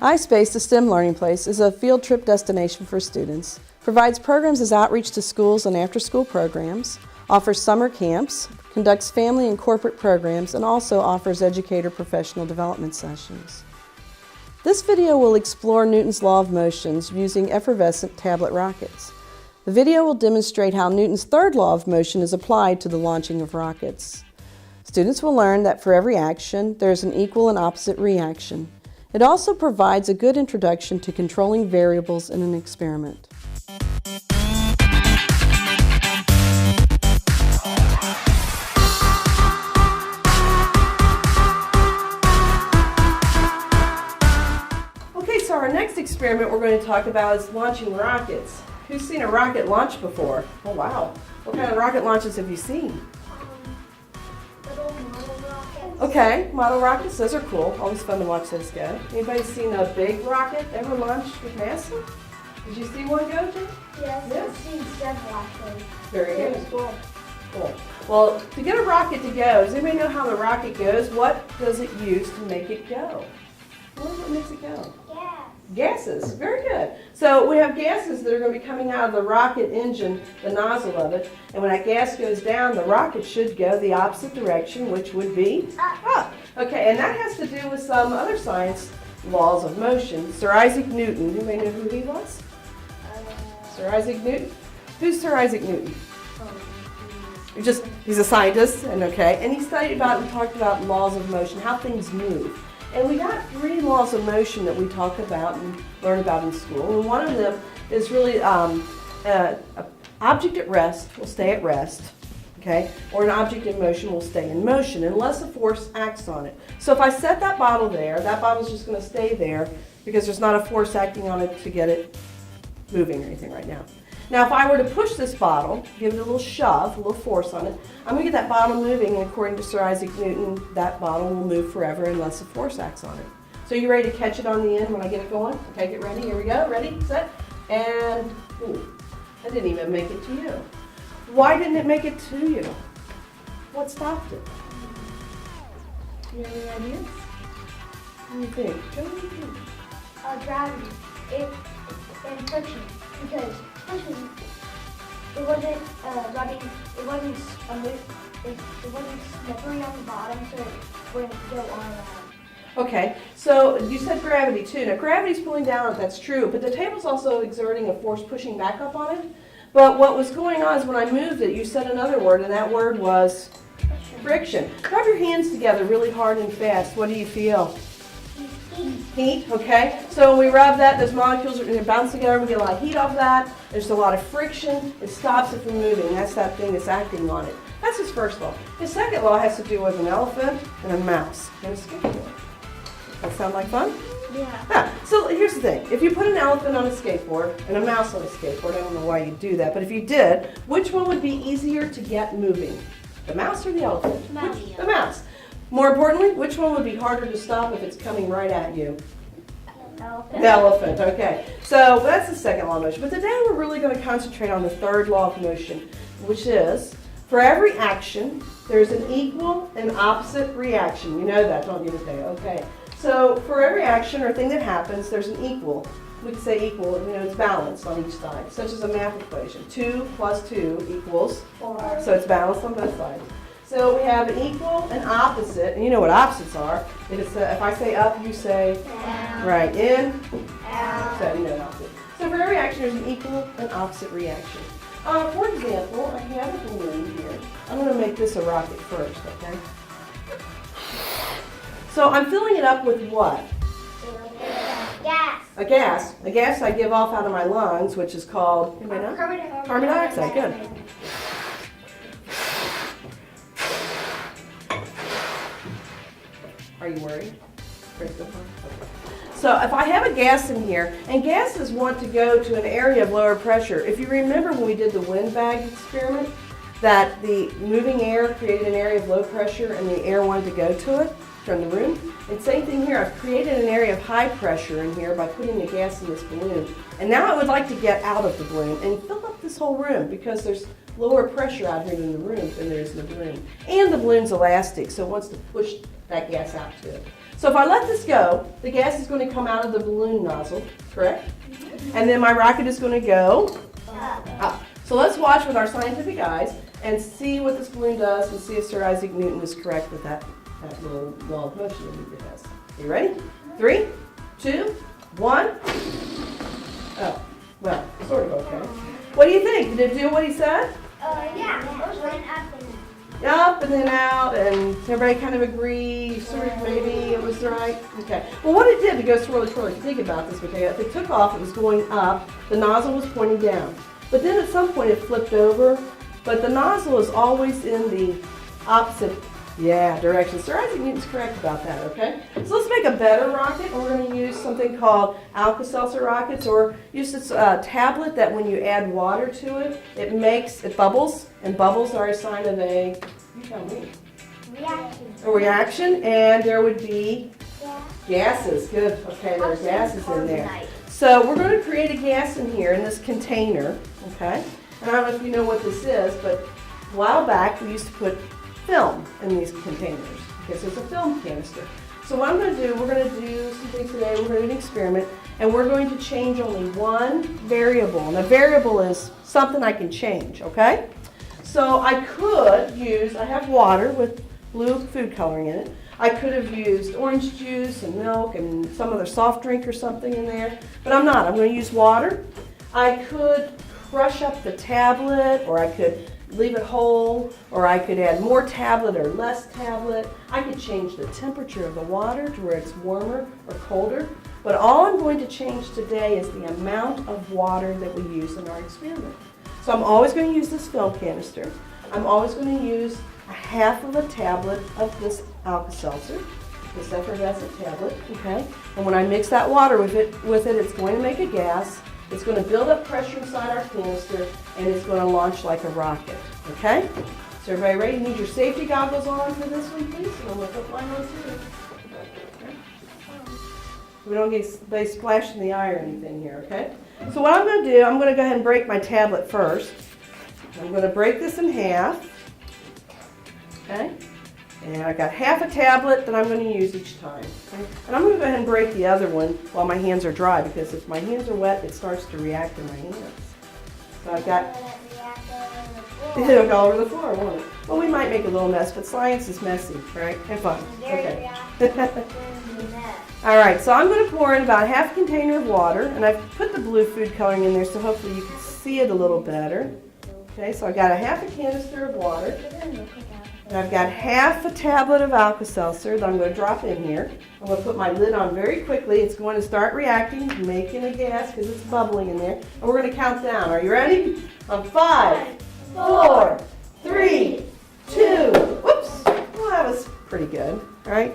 iSPACE, the STEM Learning Place, is a field trip destination for students, provides programs as outreach to schools and after-school programs, offers summer camps, conducts family and corporate programs, and also offers educator professional development sessions. This video will explore Newton's law of motions using effervescent tablet rockets. The video will demonstrate how Newton's third law of motion is applied to the launching of rockets. Students will learn that for every action, there is an equal and opposite reaction. It also provides a good introduction to controlling variables in an experiment. Okay, so our next experiment we're going to talk about is launching rockets. Who's seen a rocket launch before? Oh wow. What kind of rocket launches have you seen? Little model rockets. Okay, model rockets, those are cool. Always fun to watch those go. Anybody seen a big rocket ever launched with NASA? Did you see one go, Jim? Yes, Yeah. I've seen several actually. Very good. Very cool. Cool. Well, to get a rocket to go, does anybody know how the rocket goes? What does it use to make it go? What makes it go? Yeah. Gases. Very good. So we have gases that are going to be coming out of the rocket engine, the nozzle of it, and when that gas goes down, the rocket should go the opposite direction, which would be up. Okay, and that has to do with some other science laws of motion. Sir Isaac Newton, you may know who he was? Sir Isaac Newton? Who's Sir Isaac Newton? He's a scientist, and he studied about and talked about laws of motion, how things move. And we got 3 laws of motion that we talk about and learn about in school. And one of them is really an object at rest will stay at rest, okay? Or an object in motion will stay in motion unless a force acts on it. So if I set that bottle there, that bottle's just going to stay there because there's not a force acting on it to get it moving or anything right now. Now if I were to push this bottle, give it a little shove, a little force on it, I'm going to get that bottle moving, and according to Sir Isaac Newton, that bottle will move forever unless a force acts on it. So you ready to catch it on the end when I get it going? Okay, get ready. Here we go. Ready, set, and ooh, I didn't even make it to you. Why didn't it make it to you? What stopped it? You have any ideas? What do you think? What do you think? Gravity. And friction. Because friction, it wasn't rubbing, it wasn't slippery on the bottom, so it wouldn't go on and on. Okay, so you said gravity too. Now gravity's pulling down on it, that's true, but the table's also exerting a force pushing back up on it. But what was going on is when I moved it, you said another word, and that word was friction. Rub your hands together really hard and fast. What do you feel? Heat, okay? So when we rub that, those molecules are bounce together, we get a lot of heat off that. There's a lot of friction. It stops it from moving. That's that thing that's acting on it. That's his first law. His second law has to do with an elephant and a mouse and a skateboard. That sound like fun? Yeah. So here's the thing. If you put an elephant on a skateboard and a mouse on a skateboard, I don't know why you'd do that, but if you did, which one would be easier to get moving? The mouse or the elephant? Mouse. The mouse. More importantly, which one would be harder to stop if it's coming right at you? Elephant. The elephant, okay. So that's the second law of motion. But today we're really going to concentrate on the third law of motion, which is, for every action, there's an equal and opposite reaction. You know that, don't you, today? Okay. So for every action or thing that happens, there's an equal. We can say equal, it's balanced on each side, such as a math equation. 2 plus 2 equals 4. So it's balanced on both sides. So we have an equal and opposite, and you know what opposites are. If I say up, you say Down. right, in, Out. so you know opposite. So for every action, there's an equal and opposite reaction. For example, I have a balloon here. I'm going to make this a rocket first, okay? So I'm filling it up with what? Gas. A gas. A gas I give off out of my lungs, which is called, anybody know? Carbon dioxide, good. Are you worried? So if I have a gas in here, and gases want to go to an area of lower pressure. If you remember when we did the windbag experiment, that the moving air created an area of low pressure and the air wanted to go to it from the room. And same thing here, I've created an area of high pressure in here by putting the gas in this balloon. And now I would like to get out of the balloon and fill up this whole room because there's lower pressure out here in the room than there is in the balloon. And the balloon's elastic, so it wants to push that gas out too. So if I let this go, the gas is going to come out of the balloon nozzle, correct? And then my rocket is going to go up. So let's watch with our scientific eyes and see what this balloon does and see if Sir Isaac Newton is correct with that little law of motion that he has. You ready? 3, 2, 1. Oh, well, sort of okay. What do you think? Did it do what he said? Yeah. It went up and Up and then out, and everybody kind of agree, sort of maybe it was right? Okay. Well, what it did to go swirly twirly, think about this, okay? If it took off, it was going up, the nozzle was pointing down. But then at some point it flipped over, but the nozzle is always in the opposite, direction. Sir Isaac Newton's correct about that, okay? So let's make a better rocket, and we're going to use something called Alka-Seltzer rockets, or use this tablet that when you add water to it, it bubbles, and bubbles are a sign of a, you tell me, a reaction, and there would be gases. Good, okay, there are gases in there. So we're going to create a gas in here in this container, okay? And I don't know if you know what this is, but a while back we used to put film in these containers because it's a film canister. So what I'm going to do, we're going to do something today, we're going to do an experiment, and we're going to change only one variable. And the variable is something I can change, okay? So I could use, I have water with blue food coloring in it. I could have used orange juice and milk and some other soft drink or something in there, but I'm not. I'm going to use water. I could crush up the tablet, or I could leave it whole, or I could add more tablet or less tablet. I could change the temperature of the water to where it's warmer or colder. But all I'm going to change today is the amount of water that we use in our experiment. So I'm always going to use this film canister. I'm always going to use a half of a tablet of this Alka-Seltzer, this effervescent tablet, okay? And when I mix that water with it, it's going to make a gas. It's going to build up pressure inside our canister, and it's going to launch like a rocket, okay? So everybody ready? You need your safety goggles on for this one, please? And I'm going to put mine on too. Okay. We don't get splashed in the eye or anything here, okay? So what I'm going to do, I'm going to go ahead and break my tablet first. I'm going to break this in half, okay? And I got half a tablet that I'm going to use each time. Okay? And I'm going to go ahead and break the other one while my hands are dry, because if my hands are wet, it starts to react in my hands. So I've got, it'll go all over the floor, won't it? Well, we might make a little mess, but science is messy, right? And fun. Okay. All right, so I'm going to pour in about half a container of water, and I've put the blue food coloring in there so hopefully you can see it a little better. Okay, so I've got a half a canister of water. And I've got half a tablet of Alka-Seltzer that I'm going to drop in here. I'm going to put my lid on very quickly. It's going to start reacting, making a gas because it's bubbling in there. And we're going to count down. Are you ready? On 5, 4, 3, 2. Whoops. Well, that was pretty good, right?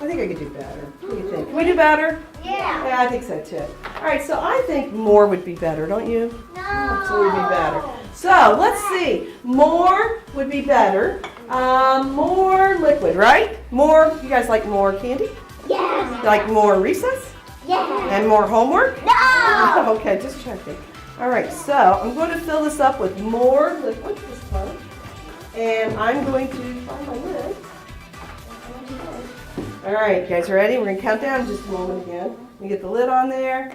I think I could do better. What do you think? Can we do better? Yeah. Yeah, I think so too. All right, so I think more would be better, don't you? No. Absolutely be better. So let's see. More would be better. More liquid, right? More, you guys like more candy? Yes. Like more recess? Yes. And more homework? No. Okay, just checking. All right, so I'm going to fill this up with more liquid this time. And I'm going to find my lid. All right, guys, ready? We're going to count down in just a moment again. We get the lid on there.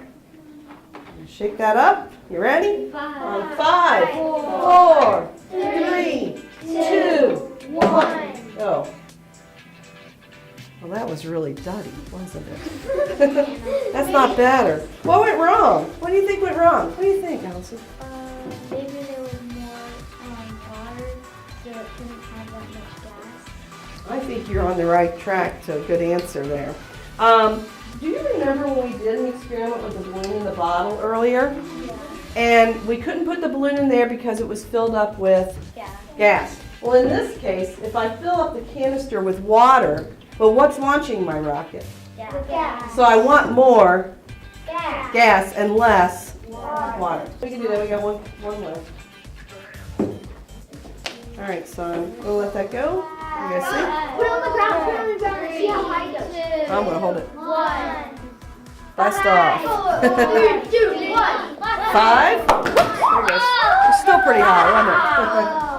Shake that up. You ready? 5, 4, 3, 2, 1. Oh. Well, that was really duddy, wasn't it? That's not better. What went wrong? What do you think went wrong? What do you think, Allison? Maybe there was more water, so it couldn't have that much gas. I think you're on the right track to a good answer there. Do you remember when we did an experiment with the balloon in the bottle earlier? Yeah. And we couldn't put the balloon in there because it was filled up with gas. Well, in this case, if I fill up the canister with water, well, what's launching my rocket? Gas. So I want more Gas. gas and less water. We can do that. We got one left. All right, so I'm going to let that go. You guys see? Put it on the ground. Put it on the ground and see how high it goes. I'm going to hold it. 1. Blast off. 4, 3, 2, 1. 5. There it goes. It's still pretty high, wasn't it?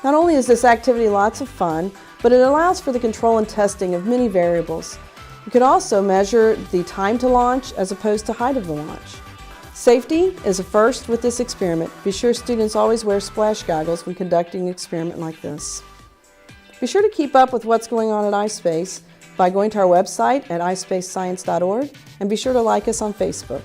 Not only is this activity lots of fun, but it allows for the control and testing of many variables. You could also measure the time to launch as opposed to height of the launch. Safety is a first with this experiment. Be sure students always wear splash goggles when conducting an experiment like this. Be sure to keep up with what's going on at iSPACE by going to our website at iSpaceScience.org, and be sure to like us on Facebook.